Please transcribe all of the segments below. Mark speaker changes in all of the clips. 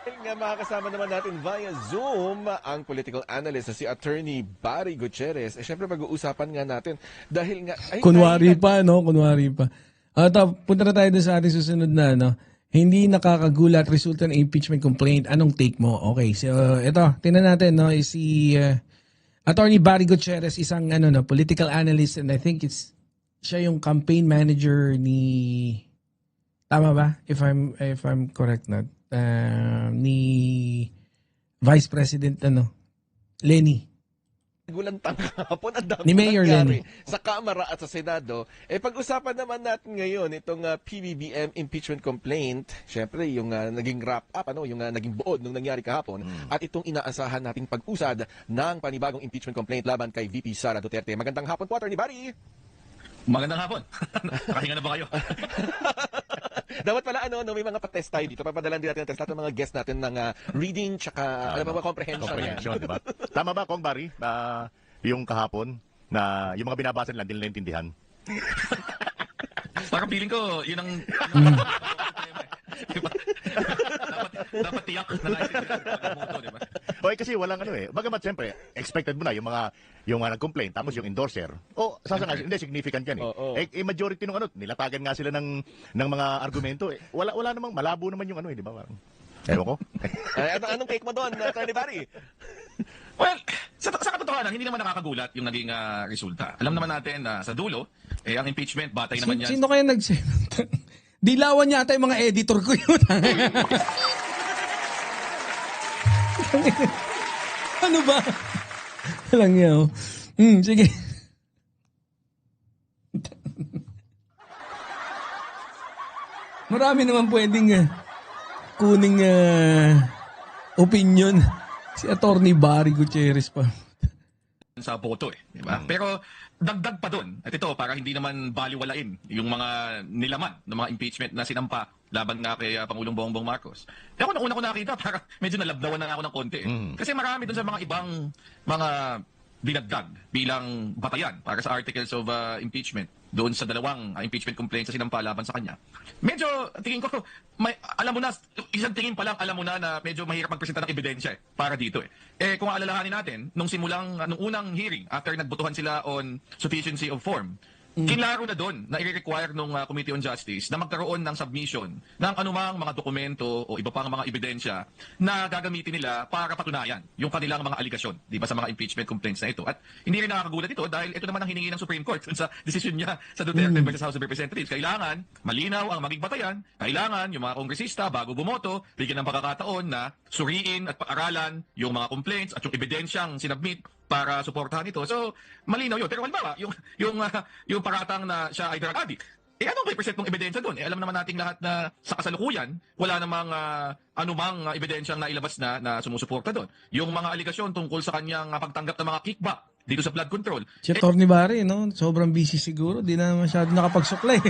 Speaker 1: Dahil nga makakasama naman natin via Zoom ang political analyst na si Attorney Barry Gutierrez. Siyempre pag-uusapan nga natin dahil nga...
Speaker 2: Kunwari pa, no? Kunwari pa. Punta na tayo dun sa ating susunod na, no? Hindi nakakagulat resulta ng impeachment complaint. Anong take mo? Okay, so ito, tingnan natin, no? Si Attorney Barry Gutierrez, isang political analyst, and I think siya yung campaign manager ni... Tama ba? If I'm correct, not? Ni Vice President Lenny.
Speaker 1: Gulantang kahapon, ang dami
Speaker 2: Ni Mayor
Speaker 1: nangyari
Speaker 2: Lenny
Speaker 1: sa Kamara at sa Senado. Pag-usapan naman natin ngayon itong PBBM impeachment complaint. Siyempre, yung naging wrap up, yung naging buod nung nangyari kahapon. At itong inaasahan nating pag-usad ng panibagong impeachment complaint laban kay VP Sara Duterte. Magandang hapon po, Attorney Barry.
Speaker 3: Magandang hapon. Nakahinga na ba kayo?
Speaker 1: Dapat pala may mga pa-test tayo dito. Papadalan din natin ang test natin mga guests natin ng reading tsaka comprehension.
Speaker 4: Comprehension, di ba? Tama ba, Kong Barry? Yung kahapon na yung mga binabasa nila, hindi nila naintindihan.
Speaker 3: Parang feeling ko, yun ang... diba? dapat tiyak na naintindihan. Diba?
Speaker 4: Okay, kasi walang Bagamat siyempre, expected mo na yung mga nag-complain, tapos yung endorser. Sasangay, hindi, significant yan majority nung nilatagan nga sila ng mga argumento. Wala namang, malabo naman yung di ba? Ewan ko.
Speaker 1: Anong take mo doon, Attorney Barry?
Speaker 3: Well, sa katotohanan, hindi naman nakakagulat yung naging resulta. Alam naman natin na sa dulo, ang impeachment, batay naman yan.
Speaker 2: Sino kaya Dilawan yata yung mga editor ko yun. Ano ba? Lang yan. Sige. Marami naman pwedeng kuning opinion. Si Attorney Barry Gutierrez pa.
Speaker 3: Sa boto di ba? Pero dagdag pa doon. At ito, para hindi naman baliwalain yung mga nilaman ng mga impeachment na sinampa laban nga kay Pangulong Bongbong Marcos. Kaya ako una ko nakita, para medyo nalabdawan na ako ng konti. Kasi marami doon sa mga ibang mga dinagdag bilang batayan para sa articles of impeachment doon sa dalawang impeachment complaints na sinampa laban sa kanya. Medyo, tingin ko, alam mo na, isang tingin pa lang, alam mo na medyo mahirap magpresenta ng ebidensya para dito kung aalalahanin natin, nung unang hearing, after nagbotohan sila on sufficiency of form, kinlaro na doon na i-require ng Committee on Justice na magkaroon ng submission ng anumang mga dokumento o iba pang mga ebidensya na gagamitin nila para patunayan yung kanilang mga aligasyon, di ba, sa mga impeachment complaints na ito. At hindi rin nakakagulat ito dahil ito naman ang hiningi ng Supreme Court sa decision niya sa Duterte versus House of Representatives. Kailangan malinaw ang maging batayan, kailangan yung mga kongresista bago bumoto, bigyan ng pagkakataon na suriin at paaralan yung mga complaints at yung ebidensyang sinabmit para suportahan ito. So, malinaw yun. Pero halimbawa, yung paratang na siya ay drug addict, anong represent ng ebidensya doon? Alam naman nating lahat na sa kasalukuyan, wala namang anumang ebidensyang nailabas na sumusuporta doon. Yung mga aligasyon tungkol sa kanyang pagtanggap ng mga kickback dito sa blood control.
Speaker 2: Si Attorney Barry, sobrang busy siguro. Di na masyado nakapagsuklay.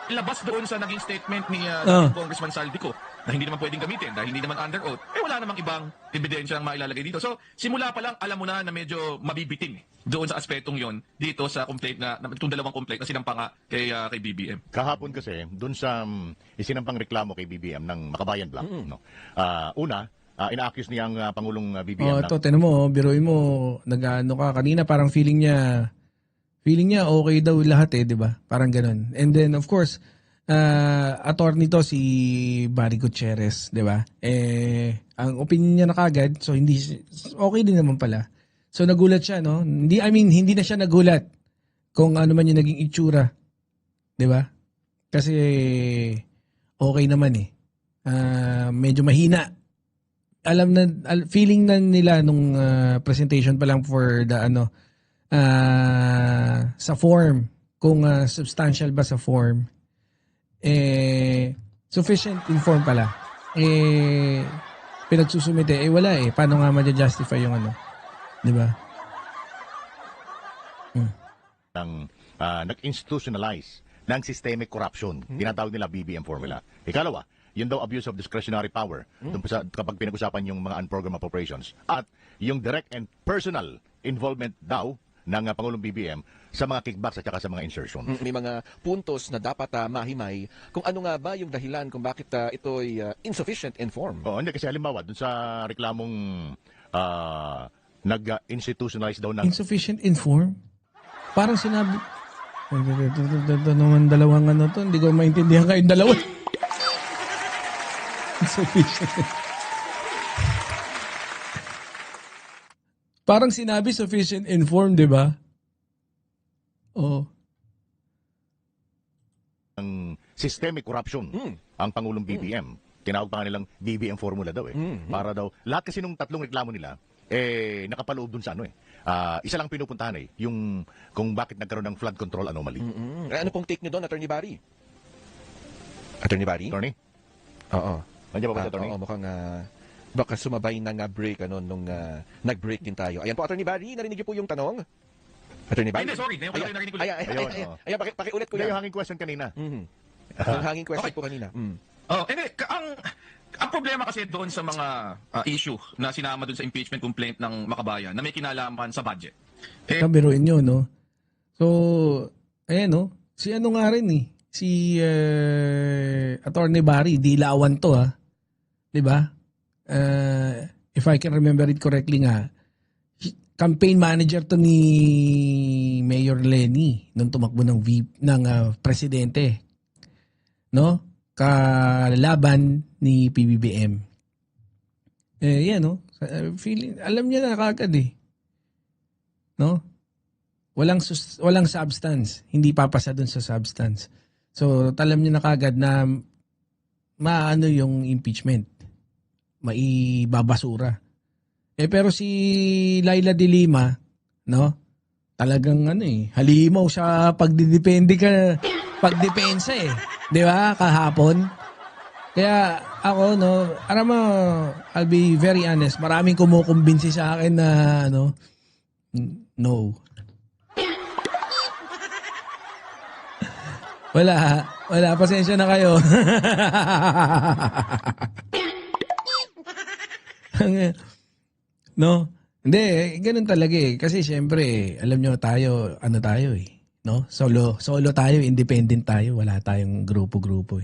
Speaker 3: Labas doon sa naging statement ni Congressman Saldico na hindi naman pwedeng gamitin dahil hindi naman under oath, wala namang ibang ebidensya ang mailalagay dito. So, simula pa lang, alam mo na medyo mabibiting doon sa aspetong yon dito sa complaint itong dalawang complaint na sinampa nga kay BBM.
Speaker 4: Kahapon kasi, doon sa isinampang reklamo kay BBM ng Makabayan Black, ina-accuse niya ang Pangulong BBM.
Speaker 2: Ito, tinan mo, biruin mo, nag-ano ka, kanina parang feeling niya okay daw lahat di ba? Parang ganun. And then, of course, attorney to si Barry Gutierrez, di ba? Ang opinion niya na kagad, so hindi, okay din naman pala. So nagulat siya, no? Hindi na siya nagulat kung ano man yung naging itsura. Di ba? Kasi okay naman medyo mahina. Feeling na nila nung presentation pa lang for the sa form, kung substantial ba sa form, sufficient in form pala. Pinagsusumite, wala paano nga ma-justify yung di ba?
Speaker 4: Nag-institutionalize ng systemic corruption. Tinatawag nila BBM formula. Ikalawa, yun daw abuse of discretionary power kapag pinag-usapan yung mga unprogrammed appropriations. At yung direct and personal involvement daw ng Pangulong BBM sa mga kickbacks at saka sa mga insertions.
Speaker 1: May mga puntos na dapat mahimay kung ano nga ba yung dahilan kung bakit ito'y insufficient in form.
Speaker 4: Oo, hindi kasi halimbawa dun sa reklamong nag-institutionalize daw ng
Speaker 2: Insufficient inform? Parang sinabi... Ito naman dalawang ano to. Hindi ko maintindihan kayong dalawa. Insufficient. Parang sinabi sufficient inform, di ba? Oo.
Speaker 4: ng systemic corruption ang Pangulong BBM. Tinawag pa nga nilang BBM formula daw Para daw, lahat kasi nung tatlong reklamo nila, nakapaloob dun sa ano isa lang pinupuntahan yung kung bakit nagkaroon ng flood control anomaly.
Speaker 1: Ano pong take niyo doon, Attorney Barry? Attorney Barry?
Speaker 4: Attorney?
Speaker 1: Oo.
Speaker 4: Nandiyan pa ba si Attorney?
Speaker 1: Oo, mukhang baka sumabay na break nung nag-break din tayo. Ayan po, Attorney Barry, narinig niyo po yung tanong? Attorney Barry?
Speaker 3: Hindi, sorry. Ngayon ko lang narinig ko.
Speaker 1: Ayan, pakiulit ko
Speaker 4: Kaya
Speaker 1: yan.
Speaker 4: yung hanging question kanina.
Speaker 1: Yung hanging question po kanina.
Speaker 3: Hindi, ang problema kasi doon sa mga issue na sinama doon sa impeachment complaint ng Makabayan na may kinalaman sa budget.
Speaker 2: Kabiruin nyo, no? So, ayan, no? Si ano nga rin, si Attorney Barry, dilawan to, Di ba? If I can remember it correctly nga, campaign manager to ni Mayor Lenny nung tumakbo ng presidente. No? Kalaban ni PBBM. Yan, no? Feeling, alam niya na kagad No? Walang substance. Hindi papasa dun sa substance. So, alam niya na kagad na maano yung impeachment. Maibabasura. Pero si Laila de Lima, no? Talagang halimaw sa pagdepensa Di ba? Kahapon. Kaya ako, alam mo, I'll be very honest, maraming kumukumbinsi sa akin na, no. Wala, pasensya na kayo. No? Hindi, ganun talaga Kasi syempre, alam nyo tayo, no? Solo tayo, independent tayo, wala tayong grupo-grupo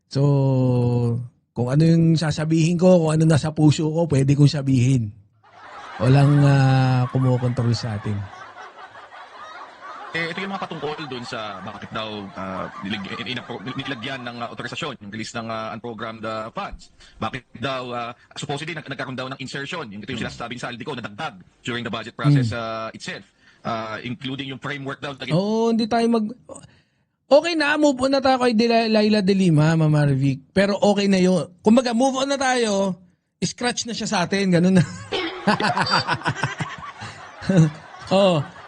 Speaker 2: So, kung ano yung sasabihin ko, kung ano nasa puso ko, pwede kong sabihin. Walang kumukontrol sa atin.
Speaker 3: Ito yung mga patungkol doon sa bakit daw nilagyan ng autorisasyon, yung release ng unprogrammed funds. Bakit daw, supposedly, nagkaroon daw ng insertion, ito yung sinasabing saldi ko, nadagdag during the budget process itself. Including yung framework daw.
Speaker 2: Hindi tayo Okay na, move on na tayo kay Laila de Lima, Mama Revic. Pero okay na yun. Kumbaga, move on na tayo, scratch na siya sa atin, ganun na.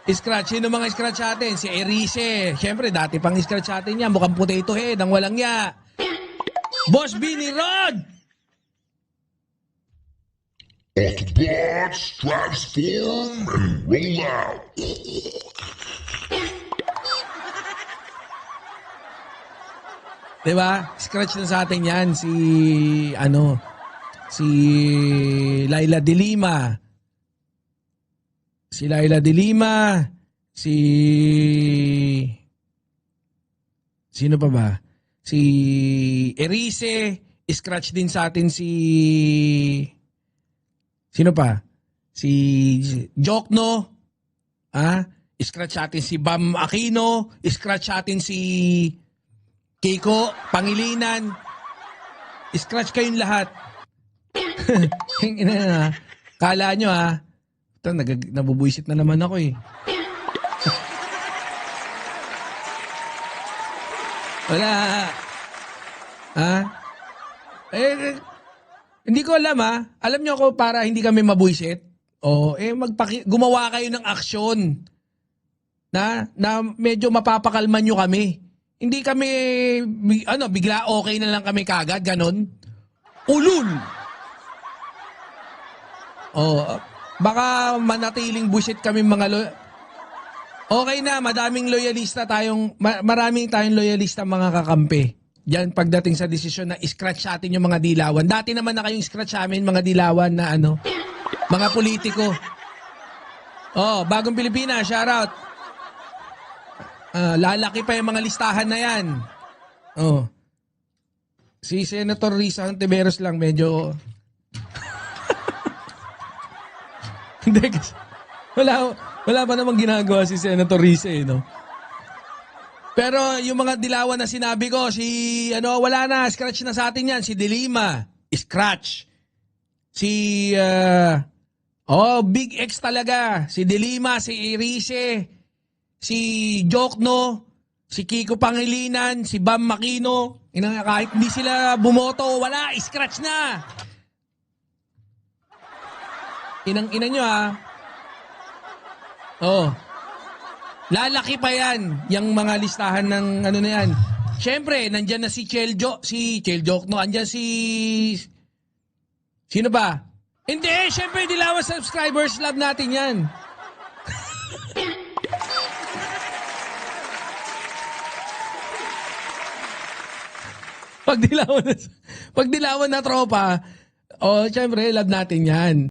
Speaker 2: Scratch. Sino mga scratch sa atin? Si Erice. Siyempre, dati pang scratch sa atin yan. Mukhang potato head, ang walang niya. Boss Bini Rod!
Speaker 5: Autobots, transform and roll out.
Speaker 2: Diba? Scratch na sa atin yan si Laila de Lima. Si Laila de Lima, sino pa ba? Si Erice, scratch din sa atin sino pa? Si Jokno, scratch sa atin si Bam Aquino, scratch sa atin si Kiko Pangilinan, scratch kayong lahat. Kala nyo nabubuisit na naman ako Wala. Hindi ko alam Alam nyo ako para hindi kami mabuisit. Gumawa kayo ng aksyon na medyo mapapakalman nyo kami. Hindi kami bigla okay na lang kami kagad ganon. Ulul. Baka manatiling bullshit kami mga Okay na, maraming tayong loyalista mga kakampi. Diyan pagdating sa desisyon na scratch sa atin yung mga dilawan. Dati naman na kayong scratch sa amin mga dilawan na mga politiko. Oh, Bagong Pilipinas, shoutout. Lalaki pa yung mga listahan na yan. Oh. Si Senator Risa Hontiveros lang medyo... Hindi, kasi wala pa namang ginagawa si Senator Risa no? Pero yung mga dilawan na sinabi ko, wala na, scratch na sa atin yan. Si De Lima, scratch. Si, Big X talaga. Si De Lima, si Erice, si Jokno, si Kiko Pangilinan, si Bam Makino. Kahit hindi sila bumoto, wala, scratch na. Inang-ina nyo Oh. Lalaki pa yan, yung mga listahan ng ano na yan. Siyempre, nandyan na si Jokno, andyan sino ba? Hindi, siyempre, Dilawan subscribers, love natin yan. Pag dilawan na tropa, siyempre, love natin yan.